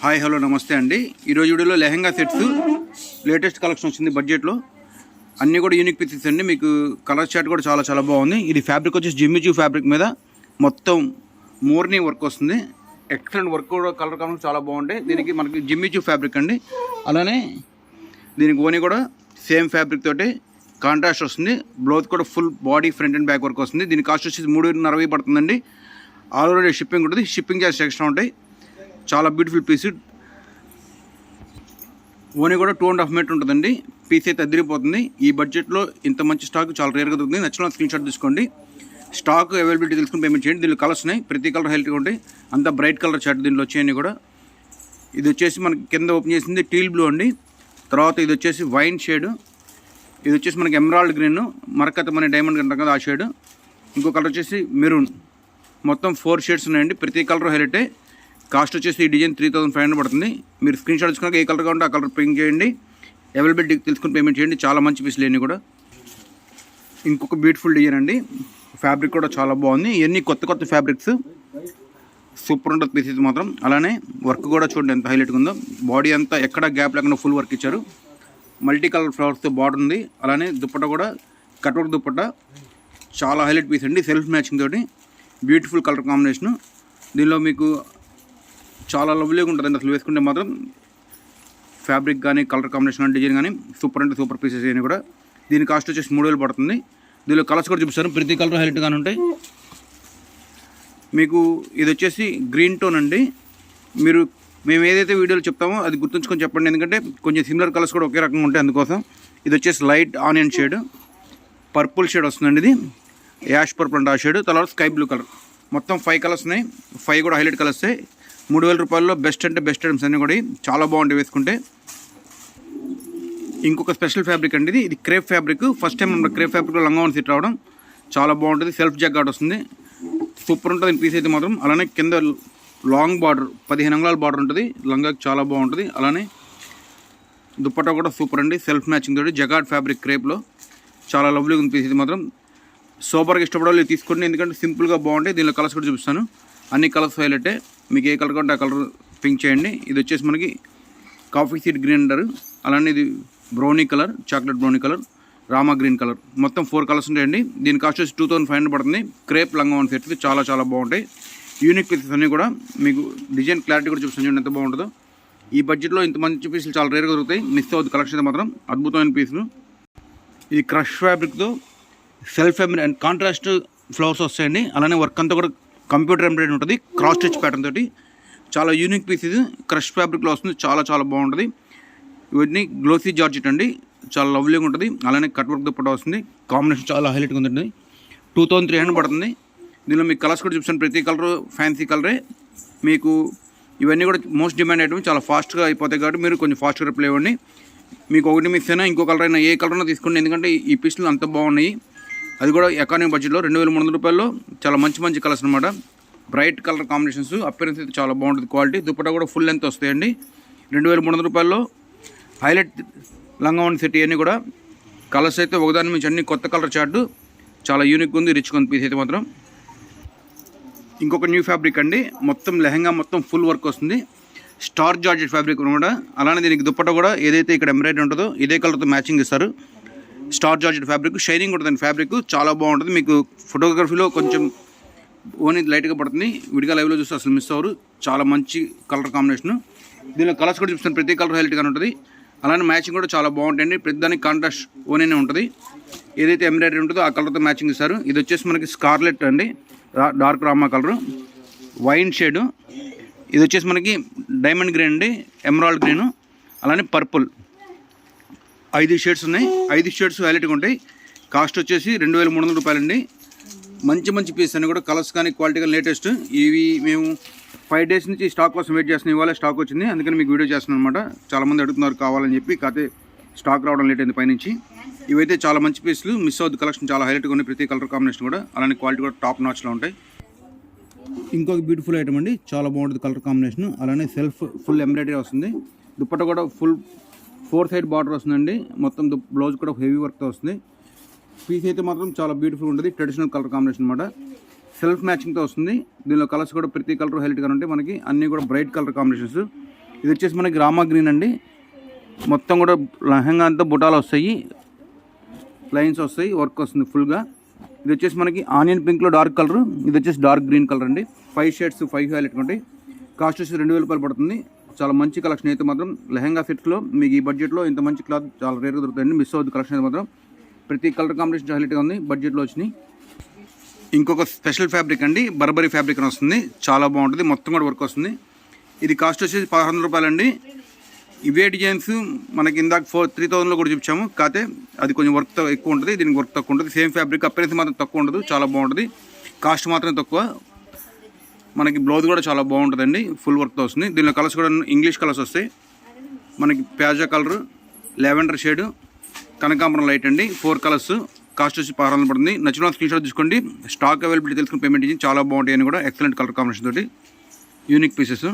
Hi hello నమస్తే అండి. ఈరోజు వీడియోలో లెహంగా సెట్స్ లేటెస్ట్ కలెక్షన్ వచ్చింది బడ్జెట్లో. అన్నీ కూడా యూనిక్ పీసెస్ అండి. మీకు కలర్ చార్ట్ కూడా చాలా చాలా బాగుంది. ఇది ఫ్యాబ్రిక్ వచ్చేసి జిమ్మిచూ ఫ్యాబ్రిక్ మీద మొత్తం మోర్నీ వర్క్ వస్తుంది. ఎక్సలెంట్ వర్క్ కూడా కలర్ కాంబినేషన్ చాలా బాగుంటాయి. దీనికి మనకి జిమ్మిచూ ఫ్యాబ్రిక్ అండి. అలానే దీనికి ఓనీ కూడా సేమ్ ఫ్యాబ్రిక్ తోటి కాంట్రాస్ట్ వస్తుంది. బ్లౌజ్ కూడా full body front and back work వస్తుంది. దీని కాస్ట్ వచ్చేసి 340 పడుతుందండి. ఆల్ ఓవర్ షిప్పింగ్ ఉంటుంది. షిప్పింగ్ చార్జెస్ ఎక్స్ట్రా ఉంటాయి. చాలా బ్యూటిఫుల్ పీస్. ఓనీ కూడా 2.5 మీటర్ ఉంటుందండి. పీస్ అయితే అదిరిపోతుంది. ఈ బడ్జెట్లో ఇంత మంచి స్టాక్ చాలా రేర్గా దొరుకుతుంది. నచ్చిన స్క్రీన్ షాట్ తీసుకోండి. స్టాక్ అవైలబిలిటీ తెలుసుకుని పేమెంట్ చేయండి. దీనిలో కలర్స్ ఉన్నాయి. ప్రతి కలర్ హైలైట్గా ఉంటాయి. అంతా బ్రైట్ కలర్ చార్ట్ దీనిలో వచ్చాయని కూడా. ఇది వచ్చేసి మనకి కింద ఓపెన్ చేసింది టీల్ బ్లూ అండి. తర్వాత ఇది వచ్చేసి వైన్ షేడ్. ఇది వచ్చేసి మనకి ఎమరాల్డ్ గ్రీన్, మరకత మన డైమండ్ అంటాం కదా ఆ షేడ్. ఇంకో కలర్ వచ్చేసి మెరూన్. మొత్తం 4 షేడ్స్ ఉన్నాయండి. ప్రతి కలర్ హైలైటే. కాస్ట్ వచ్చేసి ఈ డిజైన్ 3500 పడుతుంది. మీరు స్క్రీన్ షాట్ తీసుకున్నాక ఏ కలర్ కావాలంటే ఆ కలర్ పింక్ చేయండి. అవైలబిలిటీ తెలుసుకుని పేమెంట్ చేయండి. చాలా మంచి పీసులు ఇవన్నీ కూడా. ఇంకొక బ్యూటిఫుల్ డిజైన్ అండి. ఫ్యాబ్రిక్ కూడా చాలా బాగుంది. ఇవన్నీ కొత్త ఫ్యాబ్రిక్స్. సూపర్ ఉంటుంది పీస్ ఇది మాత్రం. అలానే వర్క్ కూడా చూడండి ఎంత హైలైట్గా ఉందో. బాడీ అంతా ఎక్కడ గ్యాప్ లేకుండా ఫుల్ వర్క్ ఇచ్చారు. మల్టీ కలర్ ఫ్లవర్స్తో బార్డర్ ఉంది. అలానే దుప్పట్ట కూడా కట్వర్క్ దుప్పట్ట. చాలా హైలైట్ పీస్ అండి. సెల్ఫ్ మ్యాచింగ్ తోటి బ్యూటిఫుల్ కలర్ కాంబినేషను. దీనిలో మీకు చాలా లవ్లీగా ఉంటుందండి. అసలు వేసుకుంటే మాత్రం ఫ్యాబ్రిక్ కానీ కలర్ కాంబినేషన్ కానీ డిజైన్ కానీ సూపర్ అంటే సూపర్ పీసెస్ అయినా కూడా. దీని కాస్ట్ వచ్చేసి 3000 పడుతుంది. దీనిలో కలర్స్ కూడా చూపిస్తాను. ప్రతి కలర్ హైలైట్గానే ఉంటాయి. మీకు ఇది వచ్చేసి గ్రీన్ టోన్ అండి. మేము ఏదైతే వీడియోలో చెప్తామో అది గుర్తుంచుకొని చెప్పండి. ఎందుకంటే కొంచెం సిమిలర్ కలర్స్ కూడా ఒకే రకంగా ఉంటాయి. అందుకోసం ఇది వచ్చేసి light onion shade, purple shade వస్తుందండి. ఇది యాష్ పర్పుల్ అంటే ఆ షేడ్. తర్వాత స్కై బ్లూ కలర్. మొత్తం 5 కలర్స్ ఉన్నాయి. 5 కూడా హైలైట్ కలర్సే. 3000 రూపాయల్లో బెస్ట్ అంటే బెస్ట్ ఐటమ్స్ అన్నీ కూడా చాలా బాగుంటాయి వేసుకుంటే. ఇంకొక స్పెషల్ ఫ్యాబ్రిక్ అండి. ఇది క్రేప్ ఫ్యాబ్రిక్. ఫస్ట్ టైం మన క్రేప్ ఫ్యాబ్రిక్లో లంగా సెట్ రావడం చాలా బాగుంటుంది. సెల్ఫ్ జాకెట్ వస్తుంది. సూపర్ ఉంటుంది పీస్ అయితే మాత్రం. అలానే కింద లాంగ్ బార్డర్ 15 అంగుళాల బార్డర్ ఉంటుంది. లంగాకి చాలా బాగుంటుంది. అలానే దుప్పట్టా కూడా సూపర్ అండి. సెల్ఫ్ మ్యాచింగ్ తోటి జగాడ్ ఫ్యాబ్రిక్ క్రేప్లో చాలా లవ్లీగా ఉంది పీస్ ఇది మాత్రం. సూపర్గా ఇష్టపడాలి తీసుకోండి. ఎందుకంటే సింపుల్గా బాగుంటాయి. దీనిలో కలర్స్ కూడా చూపిస్తాను. అన్ని కలర్స్ హైలైటే. మీకు ఏ కలర్ కావాలంటే ఆ కలర్ పింక్ చేయండి. ఇది వచ్చేసి మనకి కాఫీ సీడ్ గ్రీన్ అంటారు. అలానే ఇది brownie colour, chocolate brownie colour, Rama green colour. మొత్తం 4 కలర్స్ ఉంటాయండి. దీని కాస్ట్ వచ్చి 2500 పడుతుంది. క్రేప్ లంగా వన్ సెట్స్ చాలా చాలా బాగుంటాయి. యూనిక్ పీసెస్ అన్నీ కూడా. మీకు డిజైన్ క్లారిటీ కూడా చూపిస్తాను చూడండి ఎంత బాగుంటుందో. ఈ బడ్జెట్లో ఇంత మంచి పీసులు చాలా రేర్గా దొరుకుతాయి. మిస్ అవుతుంది కలెక్షన్ అయితే మాత్రం. అద్భుతమైన పీసులు. ఇది క్రష్ ఫ్యాబ్రిక్తో సెల్ఫ్ అండ్ కాంట్రాస్ట్ ఫ్లవర్స్ వస్తాయండి. అలానే వర్క్ అంతా కూడా కంప్యూటర్ ఎంబ్రాయిడరీ ఉంటుంది. క్రాస్ స్టిచ్ ప్యాటర్న్ తోటి చాలా యూనిక్ పీస్ ఇది. క్రష్ ఫ్యాబ్రిక్లో వస్తుంది. చాలా చాలా బాగుంటుంది. ఇవన్నీ గ్లోసీ జార్జెట్ అండి. చాలా లవ్లీగా ఉంటుంది. అలానే కట్ వర్క్ దుప్పట్టా వస్తుంది. కాంబినేషన్ చాలా హైలైట్గా ఉంటుంది. 2300 పడుతుంది. దీనిలో మీకు కలర్స్ కూడా చూపిస్తాను. ప్రతి కలర్ ఫ్యాన్సీ కలరే. మీకు ఇవన్నీ కూడా మోస్ట్ డిమాండ్ ఐటమ్. చాలా ఫాస్ట్గా అయిపోతాయి కాబట్టి మీరు కొంచెం ఫాస్ట్గా రిప్లై ఇవ్వండి. మీకు ఒకటి మిస్ అయినా ఇంకో కలర్ అయినా ఏ కలర్ అయినా తీసుకోండి. ఎందుకంటే ఈ పీసులు అంత బాగున్నాయి. అది కూడా ఎకానమీ బడ్జెట్లో 2300 రూపాయల్లో చాలా మంచి కలర్స్ అనమాట. Bright colour combinations. అపియరెన్స్ అయితే చాలా బాగుంటుంది. క్వాలిటీ దుప్పట్టా కూడా ఫుల్ లెంత్ వస్తాయండి. 2300 రూపాయల్లో హైలైట్ లంగా వన్ సెట్ ఇవన్నీ కూడా. కలర్స్ అయితే ఒకదాని నుంచి అన్ని కొత్త కలర్ చార్ట్. చాలా యూనిక్ ఉంది. రిచ్గా ఉంది పీస్ అయితే మాత్రం. ఇంకొక న్యూ ఫ్యాబ్రిక్ అండి. మొత్తం లెహంగా మొత్తం ఫుల్ వర్క్ వస్తుంది. స్టార్ జార్జెట్ ఫ్యాబ్రిక్ అనమాట. అలానే దీనికి దుప్పట్టా కూడా ఏదైతే ఇక్కడ ఎంబ్రాయిడరీ ఉంటుందో ఇదే కలర్తో మ్యాచింగ్ ఇస్తారు. Star georgette fabric. షైనింగ్ ఉంటుందండి ఫ్యాబ్రిక్. చాలా బాగుంటుంది. మీకు ఫోటోగ్రఫీలో కొంచెం ఓన్ లైట్గా పడుతుంది. విడిగా లైవ్లో చూస్తే అసలు మిస్ అవ్వరు. చాలా మంచి కలర్ కాంబినేషన్. దీనిలో కలర్స్ కూడా చూపిస్తాను. ప్రతి కలర్ హైలైట్గా ఉంటుంది. అలానే మ్యాచింగ్ కూడా చాలా బాగుంటాయండి. ప్రతి దానికి కాంట్రాస్ట్ ఓనే ఉంటుంది. ఏదైతే ఎంబ్రాయిడరీ ఉంటుందో ఆ కలర్తో మ్యాచింగ్ ఇస్తారు. ఇది వచ్చేసి మనకి స్కార్లెట్ అండి. Dark Rama colour, wine shade. ఇది వచ్చేసి మనకి డైమండ్ గ్రీన్ అండి, ఎమరాల్డ్ గ్రీను, అలానే పర్పుల్. 5 షేడ్స్ ఉన్నాయి. 5 షేడ్స్ హైలైట్గా ఉంటాయి. కాస్ట్ వచ్చేసి 2300 రూపాయలండి. మంచి పీస్ అన్నీ కూడా. కలర్స్ కానీ క్వాలిటీ కానీ లేటెస్ట్. ఇవి మేము 5 డేస్ నుంచి స్టాక్ కోసం వెయిట్ చేస్తున్నాం. ఇవాళ స్టాక్ వచ్చింది. అందుకని మీకు వీడియో చేస్తున్నాను అనమాట. చాలామంది అడుగుతున్నారు కావాలని చెప్పి. కాకపోతే స్టాక్ రావడం లేట్ అయింది పైనుంచి. ఇవైతే చాలా మంచి పీసులు. మిస్ అవుతుంది కలెక్షన్ చాలా హైలైట్గా ఉన్నాయి. ప్రతి కలర్ కాంబినేషన్ కూడా. అలానే క్వాలిటీ కూడా టాప్ నాచ్లో ఉంటాయి. ఇంకొక బ్యూటిఫుల్ ఐటమ్ అండి. చాలా బాగుంటుంది కలర్ కాంబినేషన్. అలానే సెల్ఫ్ ఫుల్ ఎంబ్రాయిడరీ వస్తుంది. దుప్పట్టా కూడా ఫుల్ 4 సైడ్ బార్డర్ వస్తుందండి. మొత్తం బ్లౌజ్ కూడా హెవీ వర్క్తో వస్తుంది. పీస్ అయితే మాత్రం చాలా బ్యూటిఫుల్ ఉంటుంది. ట్రెడిషనల్ కలర్ కాంబినేషన్ అనమాట. సెల్ఫ్ మ్యాచింగ్తో వస్తుంది. దీనిలో కలర్స్ కూడా ప్రతి కలర్ హైలైట్గా ఉంటాయి మనకి. అన్నీ కూడా బ్రైట్ కలర్ కాంబినేషన్స్. ఇది వచ్చేసి మనకి రామా గ్రీన్ అండి. మొత్తం కూడా లెహంగా అంతా బుటాలు వస్తాయి, లైన్స్ వస్తాయి, వర్క్ వస్తుంది ఫుల్గా. ఇది వచ్చేసి మనకి ఆనియన్ పింక్లో డార్క్ కలర్, ఇది వచ్చేసి డార్క్ గ్రీన్ కలర్ అండి. 5 షేడ్స్ 5 హైలైట్ ఉంటాయి. కాస్ట్ వచ్చి 2000 రూపాయలు పడుతుంది. చాలా మంచి కలెక్షన్ అయితే మాత్రం లెహంగా సెట్స్లో మీకు ఈ బడ్జెట్లో ఇంత మంచి క్లాత్ చాలా రేర్గా దొరుకుతాయండి. మిస్ అవుతుంది కలెక్షన్ అయితే మాత్రం. ప్రతి కలర్ కాంబినేషన్ హైలైట్గా ఉంది, బడ్జెట్లో వచ్చినాయి. ఇంకొక స్పెషల్ ఫ్యాబ్రిక్ అండి, బర్బరీ ఫ్యాబ్రిక్ అని వస్తుంది, చాలా బాగుంటుంది, మొత్తం కూడా వర్క్ వస్తుంది. ఇది కాస్ట్ వచ్చేసి 1100 రూపాయలు అండి. ఇవే డిజైన్స్ మనకి ఇందాక 3000లో కూడా చూపించాము, కాకపోతే అది కొంచెం వర్క్ ఎక్కువ ఉంటుంది, దీనికి వర్క్ తక్కువ ఉంటుంది. సేమ్ ఫ్యాబ్రిక్, అప్పరెన్స్ మాత్రం తక్కువ ఉండదు, చాలా బాగుంటుంది. కాస్ట్ మాత్రం తక్కువ. మనకి బ్లౌజ్ కూడా చాలా బాగుంటుందండి, ఫుల్ వర్క్తో వస్తుంది. దీనిలో కలర్స్ కూడా ఇంగ్లీష్ కలర్స్ వస్తాయి. మనకి ప్యాజా కలర్, లెవెండర్ షేడ్, కనకాంబరం లైట్ అండి, 4 కలర్స్. కాస్ట్ వచ్చి 1100 పడుతుంది. నచ్చిన స్క్రీన్ షాట్ తీసుకోండి. స్టాక్ అవైలబిలిటీ తెలుసుకుని పేమెంట్ ఇచ్చి చాలా బాగుంటాయి అని కూడా. ఎక్సలెంట్ కలర్ కాంబినేషన్ తోటి యూనిక్ పీసెస్.